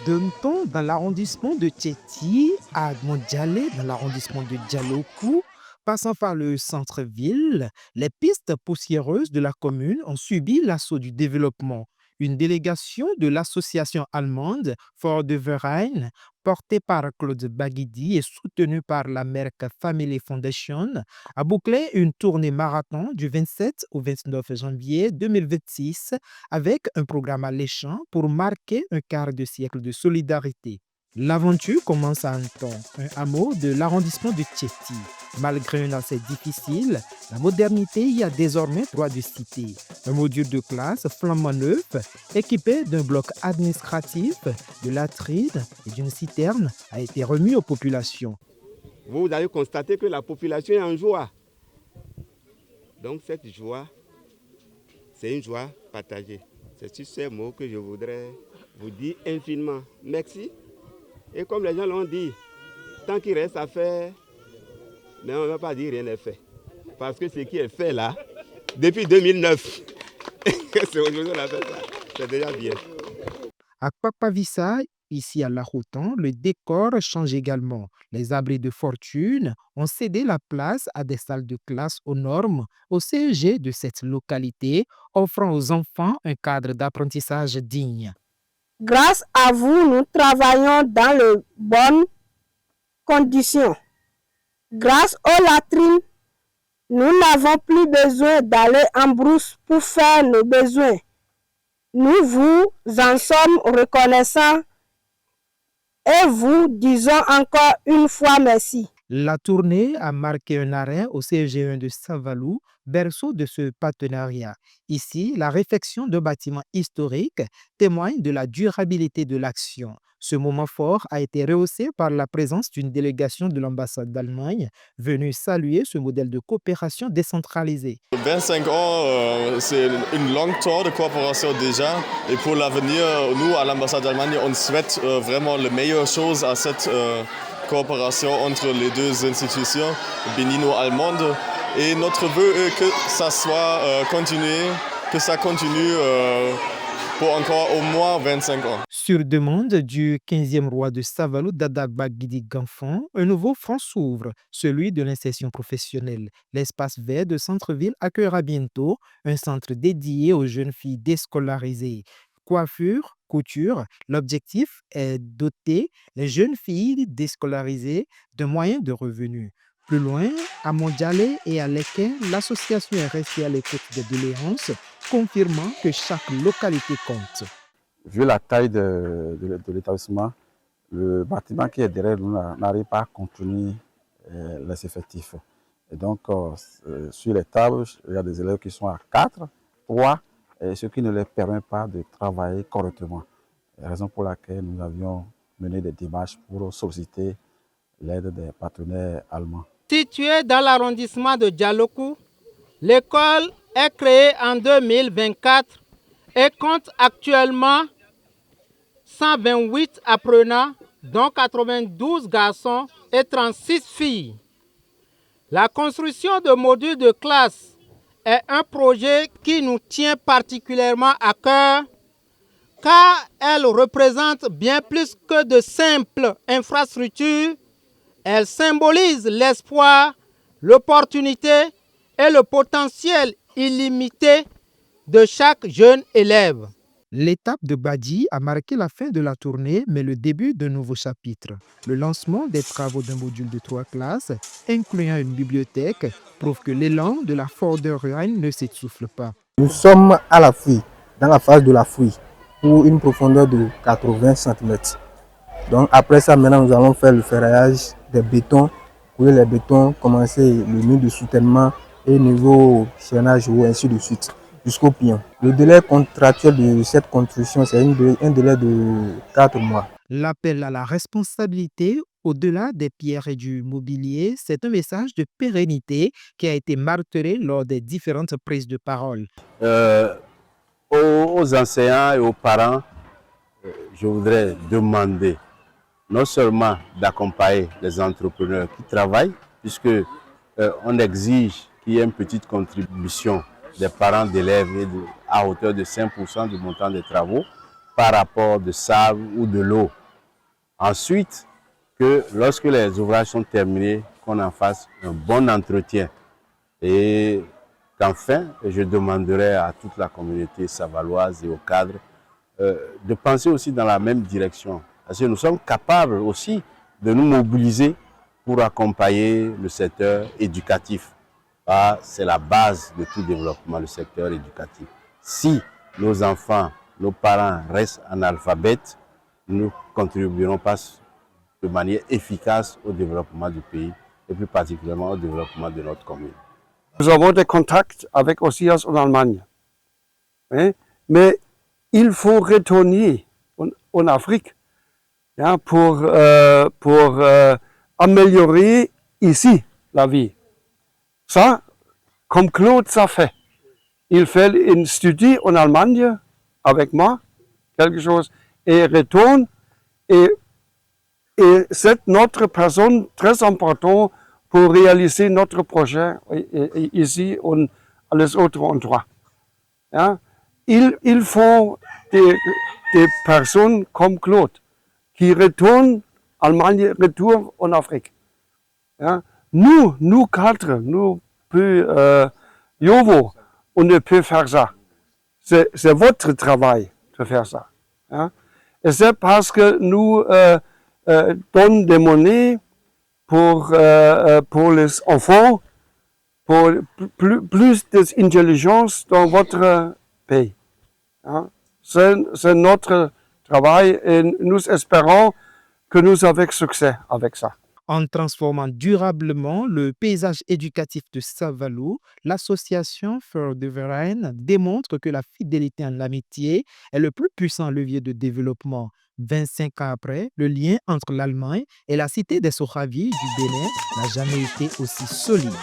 Donton dans l'arrondissement de Tchéti à Mondjalé dans l'arrondissement de Djalokou, passant par le centre-ville, les pistes poussiéreuses de la commune ont subi l'assaut du développement. Une délégation de l'association allemande For the Verein, portée par Claude Baguidi et soutenue par la Merck Family Foundation, a bouclé une tournée marathon du 27 au 29 janvier 2026 avec un programme alléchant pour marquer un quart de siècle de solidarité. L'aventure commence à Anton, un hameau de l'arrondissement de Tchéti. Malgré un accès difficile, la modernité y a désormais droit de cité. Un module de classe flambant neuf, équipé d'un bloc administratif, de latrines et d'une citerne, a été remis aux populations. Vous allez constater que la population est en joie. Donc cette joie, c'est une joie partagée. C'est sur ces mots que je voudrais vous dire infiniment merci. Et comme les gens l'ont dit, tant qu'il reste à faire, mais on ne va pas dire rien n'est fait. Parce que ce qui est fait là, depuis 2009, c'est aujourd'hui qu'on a fait ça. C'est déjà bien. À Kpakpavissa, ici à Laroutan, le décor change également. Les abris de fortune ont cédé la place à des salles de classe aux normes au CEG de cette localité, offrant aux enfants un cadre d'apprentissage digne. Grâce à vous, nous travaillons dans de bonnes conditions. Grâce aux latrines, nous n'avons plus besoin d'aller en brousse pour faire nos besoins. Nous vous en sommes reconnaissants et vous disons encore une fois merci. La tournée a marqué un arrêt au CEG1 de Saint-Vallou, berceau de ce partenariat. Ici, la réfection de bâtiments historiques témoigne de la durabilité de l'action. Ce moment fort a été rehaussé par la présence d'une délégation de l'ambassade d'Allemagne venue saluer ce modèle de coopération décentralisée. 25 ans, c'est une longue tour de coopération déjà. Et pour l'avenir, nous, à l'ambassade d'Allemagne, on souhaite vraiment les meilleures choses à cette coopération entre les deux institutions bénino-allemandes. Et notre vœu est que ça soit continué, que ça continue pour encore au moins 25 ans. Sur demande du 15e roi de Savalou, Dada Baguidi Ganfon, un nouveau front s'ouvre, celui de l'insertion professionnelle. L'espace vert de centre-ville accueillera bientôt un centre dédié aux jeunes filles déscolarisées. Coiffure, couture, l'objectif est doter les jeunes filles déscolarisées de moyens de revenus. Plus loin, à Mondjalé et à Leken, l'association est restée à l'écoute des doléances, confirmant que chaque localité compte. Vu la taille de l'établissement, le bâtiment qui est derrière nous n'arrive pas à contenir les effectifs. Et donc, sur les tables, il y a des élèves qui sont à 4, 3, ce qui ne leur permet pas de travailler correctement. C'est la raison pour laquelle nous avions mené des démarches pour solliciter l'aide des partenaires allemands. Située dans l'arrondissement de Djalokou, l'école est créée en 2024 et compte actuellement 128 apprenants, dont 92 garçons et 36 filles. La construction de modules de classe est un projet qui nous tient particulièrement à cœur car elle représente bien plus que de simples infrastructures. Elle symbolise l'espoir, l'opportunité et le potentiel illimité de chaque jeune élève. L'étape de Badi a marqué la fin de la tournée, mais le début d'un nouveau chapitre. Le lancement des travaux d'un module de 3 classes, incluant une bibliothèque, prouve que l'élan de la Vorderrhein ne s'essouffle pas. Nous sommes à la fouille, dans la phase de la fouille, pour une profondeur de 80 cm. Donc après ça, maintenant, nous allons faire le ferraillage des bétons, pour les bétons, commencer le mur de soutènement et niveau chaînage ou ainsi de suite, jusqu'au pion. Le délai contractuel de cette construction, c'est un délai de 4 mois. L'appel à la responsabilité au-delà des pierres et du mobilier, c'est un message de pérennité qui a été martelé lors des différentes prises de parole. Aux enseignants et aux parents, je voudrais demander non seulement d'accompagner les entrepreneurs qui travaillent, puisque on exige qu'il y ait une petite contribution des parents d'élèves à hauteur de 5% du montant des travaux, par rapport de sable ou de l'eau. Ensuite, que lorsque les ouvrages sont terminés, qu'on en fasse un bon entretien. Et qu'enfin, je demanderai à toute la communauté savaloise et aux cadres de penser aussi dans la même direction. Parce que nous sommes capables aussi de nous mobiliser pour accompagner le secteur éducatif. C'est la base de tout développement, le secteur éducatif. Si nos enfants, nos parents restent analphabètes, nous ne contribuerons pas de manière efficace au développement du pays et plus particulièrement au développement de notre commune. Nous avons des contacts avec OCIAS en Allemagne. Hein? Mais il faut retourner en Afrique, hein, pour améliorer ici la vie. Ça, comme Claude ça fait. Il fait une studie en Allemagne avec moi, quelque chose, et retourne. Et c'est notre personne très importante pour réaliser notre projet ici et à les autres endroits. Hein? Il faut des personnes comme Claude qui retournent en Allemagne, retournent en Afrique. Hein? Nous quatre, nous Yovo, on ne peut faire ça. C'est votre travail de faire ça. Hein? Et c'est parce que nous donnons des monnaies pour les enfants, pour plus d'intelligence dans votre pays. Hein? C'est notre travail et nous espérons que nous avons succès avec ça. En transformant durablement le paysage éducatif de Saint-Vallou, l'association For the Verein démontre que la fidélité en l'amitié est le plus puissant levier de développement. 25 ans après, le lien entre l'Allemagne et la cité des Soravis du Bénin n'a jamais été aussi solide.